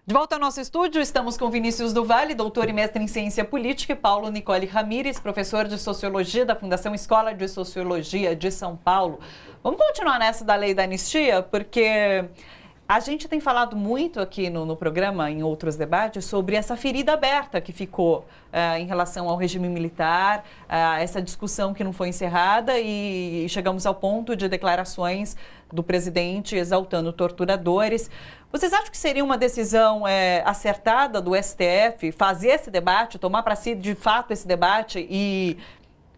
De volta ao nosso estúdio, estamos com Vinícius do Vale, doutor e mestre em Ciência Política, e Paulo Nicole Ramires, professor de Sociologia da Fundação Escola de Sociologia de São Paulo. Vamos continuar nessa da lei da anistia, porque a gente tem falado muito aqui no programa, em outros debates, sobre essa ferida aberta que ficou em relação ao regime militar, essa discussão que não foi encerrada e chegamos ao ponto de declarações do presidente exaltando torturadores. Vocês acham que seria uma decisão acertada do STF fazer esse debate, tomar para si de fato esse debate e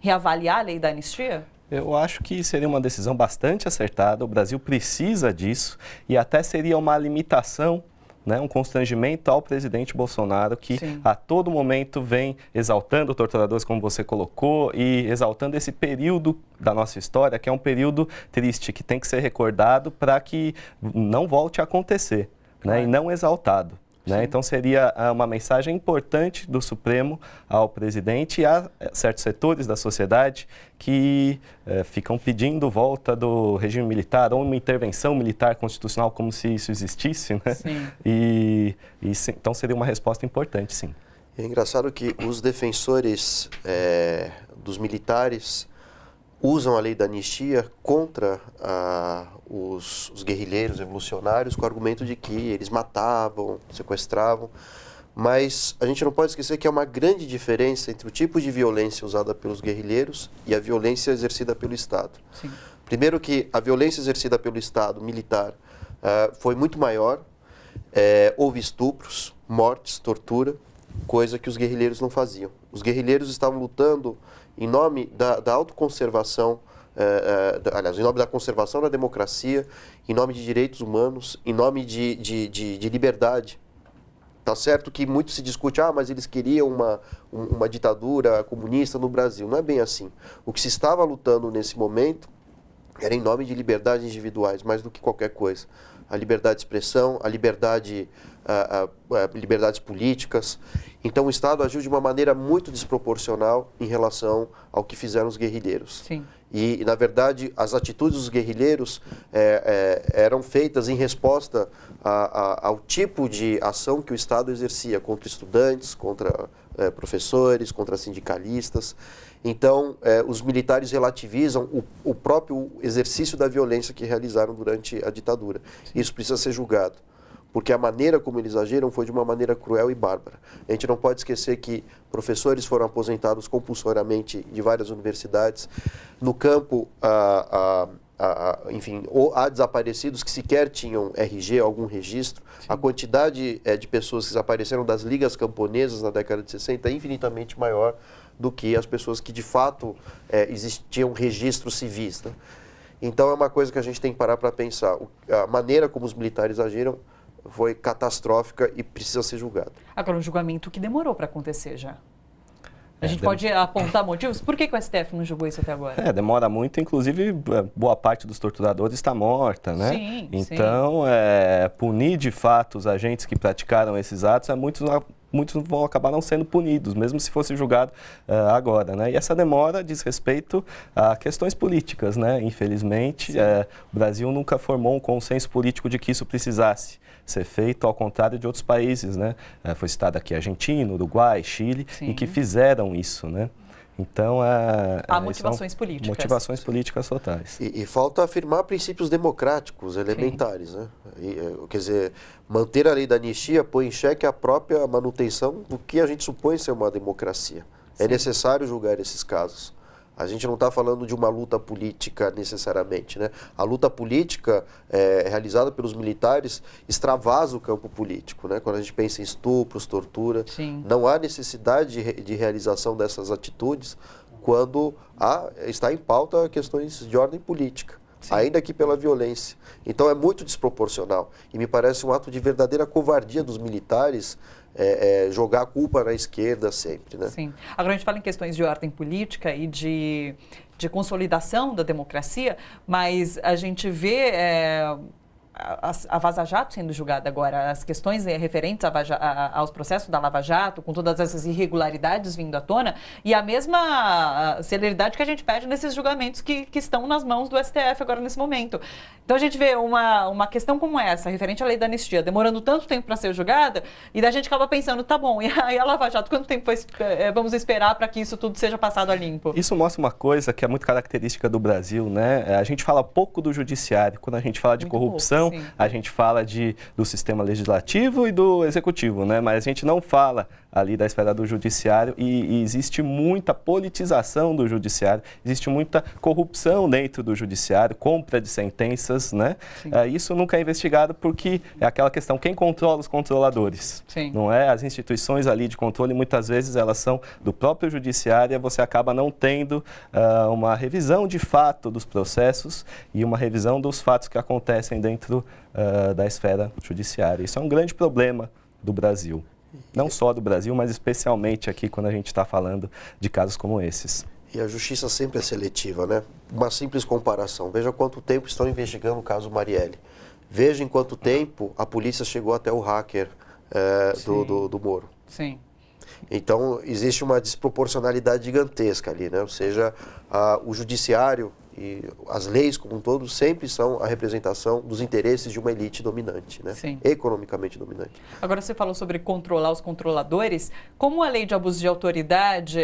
reavaliar a lei da anistia? Eu acho que seria uma decisão bastante acertada, o Brasil precisa disso e até seria uma limitação, né, um constrangimento ao presidente Bolsonaro, que Sim. a todo momento vem exaltando torturadores, como você colocou, e exaltando esse período da nossa história, que é um período triste, que tem que ser recordado para que não volte a acontecer, né, e não exaltado. Né? Então, seria uma mensagem importante do Supremo ao presidente e a certos setores da sociedade que ficam pedindo volta do regime militar ou uma intervenção militar constitucional, como se isso existisse. Né? Sim. Então, seria uma resposta importante, sim. É engraçado que os defensores dos militares usam a lei da anistia contra os guerrilheiros revolucionários com o argumento de que eles matavam, sequestravam, mas a gente não pode esquecer que há uma grande diferença entre o tipo de violência usada pelos guerrilheiros e a violência exercida pelo Estado. Sim. Primeiro que a violência exercida pelo Estado militar foi muito maior, houve estupros, mortes, tortura, coisa que os guerrilheiros não faziam. Os guerrilheiros estavam lutando em nome da autoconservação, aliás, em nome da conservação da democracia, em nome de direitos humanos, em nome de liberdade. Tá certo que muito se discute, mas eles queriam uma ditadura comunista no Brasil. Não é bem assim. O que se estava lutando nesse momento era em nome de liberdades individuais, mais do que qualquer coisa. A liberdade de expressão, a liberdade, liberdades políticas. Então, o Estado agiu de uma maneira muito desproporcional em relação ao que fizeram os guerrilheiros. Sim. E, na verdade, as atitudes dos guerrilheiros eram feitas em resposta ao tipo de ação que o Estado exercia contra estudantes, contra professores, contra sindicalistas. Então, os militares relativizam o próprio exercício da violência que realizaram durante a ditadura. Isso precisa ser julgado, porque a maneira como eles agiram foi de uma maneira cruel e bárbara. A gente não pode esquecer que professores foram aposentados compulsoriamente de várias universidades. No campo, enfim, há desaparecidos que sequer tinham RG, algum registro. Sim. A quantidade de pessoas que desapareceram das ligas camponesas na década de 60 é infinitamente maior do que as pessoas que, de fato, existiam registros civis. Né? Então, é uma coisa que a gente tem que parar para pensar. A maneira como os militares agiram foi catastrófica e precisa ser julgado. Agora, um julgamento que demorou para acontecer já. A gente pode apontar motivos? Por que o STF não julgou isso até agora? Demora muito, inclusive boa parte dos torturadores está morta, né? Sim, então, punir de fato os agentes que praticaram esses atos, muitos vão acabar não sendo punidos, mesmo se fosse julgado agora, né? E essa demora diz respeito a questões políticas, né? Infelizmente, o Brasil nunca formou um consenso político de que isso precisasse ser feito, ao contrário de outros países, né? Foi citado aqui Argentina, Uruguai, Chile, Sim. e que fizeram isso, né? Então, há motivações políticas. Motivações políticas totais. E falta afirmar princípios democráticos elementares, né? Quer dizer, manter a lei da anistia põe em xeque a própria manutenção do que a gente supõe ser uma democracia. Sim. É necessário julgar esses casos. A gente não está falando de uma luta política necessariamente, né? A luta política realizada pelos militares extravasa o campo político, né? Quando a gente pensa em estupros, tortura, Sim. não há necessidade de realização dessas atitudes quando está em pauta questões de ordem política. Sim. Ainda que pela violência. Então é muito desproporcional e me parece um ato de verdadeira covardia dos militares jogar a culpa na esquerda sempre, né? Sim. Agora a gente fala em questões de ordem política e de consolidação da democracia, mas a gente vê a Vaza Jato sendo julgada agora, as questões referentes aos processos da Lava Jato, com todas essas irregularidades vindo à tona, e a mesma celeridade que a gente pede nesses julgamentos que estão nas mãos do STF agora nesse momento. Então a gente vê uma questão como essa, referente à lei da anistia, demorando tanto tempo para ser julgada, e daí a gente acaba pensando, tá bom, e a Lava Jato, quanto tempo vamos esperar para que isso tudo seja passado a limpo? Isso mostra uma coisa que é muito característica do Brasil, né? A gente fala pouco do judiciário. Quando a gente fala de corrupção, a gente fala do sistema legislativo e do executivo, né? Mas a gente não fala ali da esfera do judiciário e existe muita politização do judiciário, existe muita corrupção dentro do judiciário, compra de sentenças, né? Isso nunca é investigado porque é aquela questão, quem controla os controladores? Sim. Não é? As instituições ali de controle, muitas vezes elas são do próprio judiciário e você acaba não tendo uma revisão de fato dos processos e uma revisão dos fatos que acontecem dentro da esfera judiciária. Isso é um grande problema do Brasil. Não só do Brasil, mas especialmente aqui quando a gente está falando de casos como esses. E a justiça sempre é seletiva, né? Uma simples comparação. Veja quanto tempo estão investigando o caso Marielle. Veja em quanto tempo a polícia chegou até o hacker do Moro. Sim. Então, existe uma desproporcionalidade gigantesca ali, né? Ou seja, o judiciário e as leis como um todo sempre são a representação dos interesses de uma elite dominante, né? Sim. Economicamente dominante. Agora, você falou sobre controlar os controladores. Como a lei de abuso de autoridade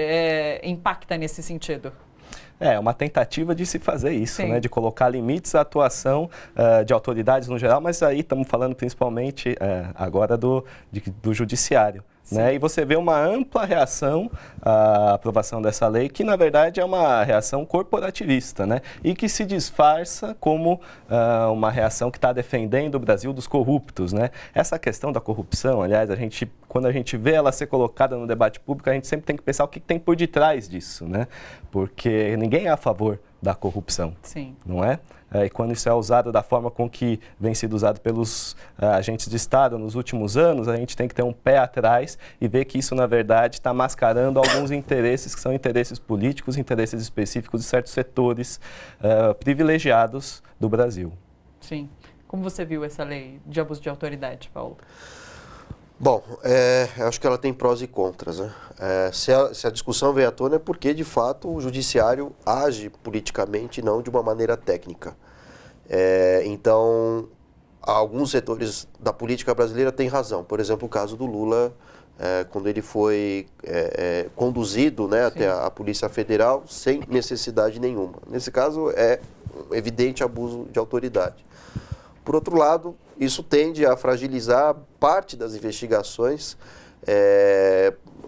impacta nesse sentido? É uma tentativa de se fazer isso, Sim. né? De colocar limites à atuação de autoridades no geral, mas aí estamos falando principalmente agora do judiciário. Né? E você vê uma ampla reação à aprovação dessa lei, que na verdade é uma reação corporativista, né? E que se disfarça como uma reação que está defendendo o Brasil dos corruptos. Né? Essa questão da corrupção, aliás, quando a gente vê ela ser colocada no debate público, a gente sempre tem que pensar o que tem por detrás disso, né? Porque ninguém é a favor da corrupção, Sim. Não é? E quando isso é usado da forma com que vem sido usado pelos agentes de Estado nos últimos anos, a gente tem que ter um pé atrás e ver que isso, na verdade, está mascarando alguns interesses que são interesses políticos, interesses específicos de certos setores privilegiados do Brasil. Sim. Como você viu essa lei de abuso de autoridade, Paulo? Bom, acho que ela tem prós e contras, né? Se a discussão veio à tona é porque, de fato, o judiciário age politicamente e não de uma maneira técnica. Então, alguns setores da política brasileira têm razão. Por exemplo, o caso do Lula, quando ele foi conduzido, né, até a Polícia Federal sem necessidade nenhuma. Nesse caso, é evidente abuso de autoridade. Por outro lado, isso tende a fragilizar parte das investigações.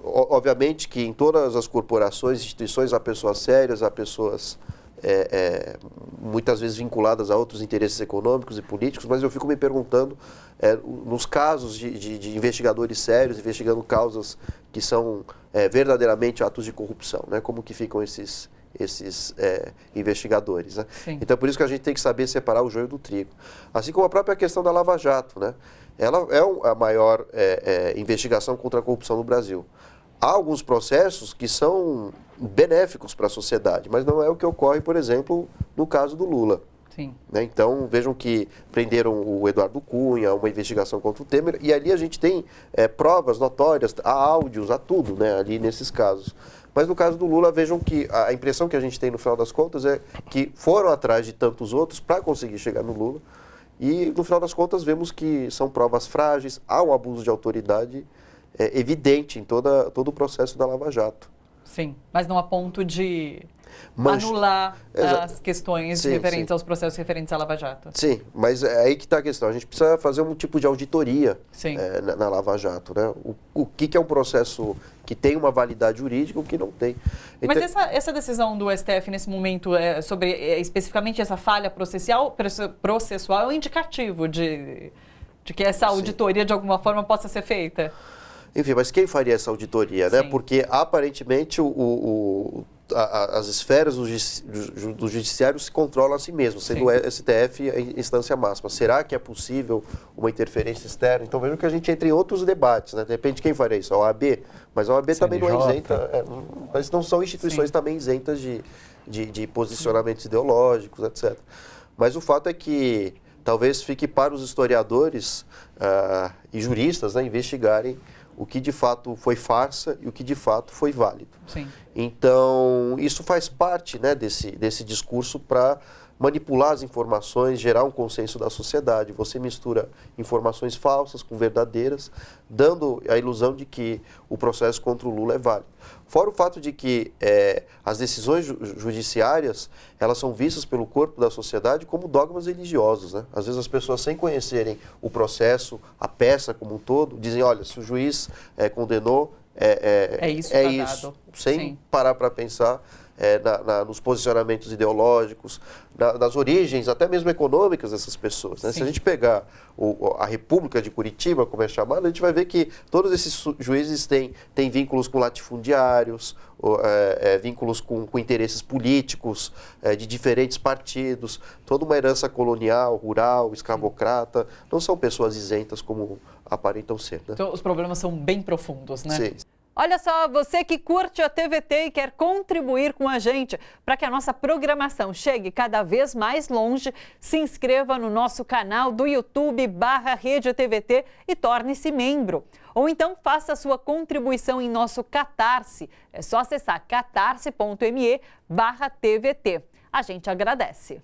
Obviamente que em todas as corporações, instituições, há pessoas sérias, há pessoas muitas vezes vinculadas a outros interesses econômicos e políticos, mas eu fico me perguntando, nos casos de investigadores sérios, investigando causas que são verdadeiramente atos de corrupção, né? Como que ficam esses investigadores, né? Então, por isso que a gente tem que saber separar o joio do trigo. Assim como a própria questão da Lava Jato, né? Ela é a maior investigação contra a corrupção no Brasil. Há alguns processos que são benéficos para a sociedade, mas não é o que ocorre, por exemplo, no caso do Lula. Sim. Né? Então, vejam que prenderam o Eduardo Cunha, uma investigação contra o Temer, e ali a gente tem provas notórias, há áudios, há tudo, né, ali nesses casos. Mas no caso do Lula, vejam que a impressão que a gente tem no final das contas é que foram atrás de tantos outros para conseguir chegar no Lula, e no final das contas vemos que são provas frágeis, há um abuso de autoridade evidente em todo o processo da Lava Jato. Sim, mas não a ponto de anular as questões referentes aos processos referentes à Lava Jato. Sim, mas é aí que está a questão. A gente precisa fazer um tipo de auditoria na Lava Jato, né? O que é um processo que tem uma validade jurídica e o que não tem. Mas essa decisão do STF nesse momento sobre especificamente essa falha processual é um indicativo de que essa auditoria de alguma forma possa ser feita? Enfim, mas quem faria essa auditoria, né? Porque aparentemente as esferas do judiciário se controlam a si mesmas, sendo o STF a instância máxima. Será que é possível uma interferência externa? Então vejam que a gente entra em outros debates, né? De repente quem faria isso? A OAB? Mas a OAB também não é isenta, mas não são instituições também isentas de posicionamentos ideológicos, etc. Mas o fato é que talvez fique para os historiadores e juristas, né, investigarem o que de fato foi farsa e o que de fato foi válido. Sim. Então, isso faz parte, né, desse discurso para manipular as informações, gerar um consenso da sociedade. Você mistura informações falsas com verdadeiras, dando a ilusão de que o processo contra o Lula é válido. Fora o fato de que as decisões judiciárias, elas são vistas pelo corpo da sociedade como dogmas religiosos, né? Às vezes as pessoas, sem conhecerem o processo, a peça como um todo, dizem, olha, se o juiz condenou, é isso, sem Sim. parar para pensar nos posicionamentos ideológicos, nas origens, até mesmo econômicas dessas pessoas. Né? Se a gente pegar a República de Curitiba, como é chamada, a gente vai ver que todos esses juízes têm vínculos com latifundiários, vínculos com interesses políticos de diferentes partidos, toda uma herança colonial, rural, escravocrata. Não são pessoas isentas como aparentam ser. Né? Então, os problemas são bem profundos, né? Sim. Olha só, você que curte a TVT e quer contribuir com a gente para que a nossa programação chegue cada vez mais longe, se inscreva no nosso canal do YouTube /Rede TVT e torne-se membro. Ou então faça a sua contribuição em nosso Catarse. É só acessar catarse.me/TVT. A gente agradece.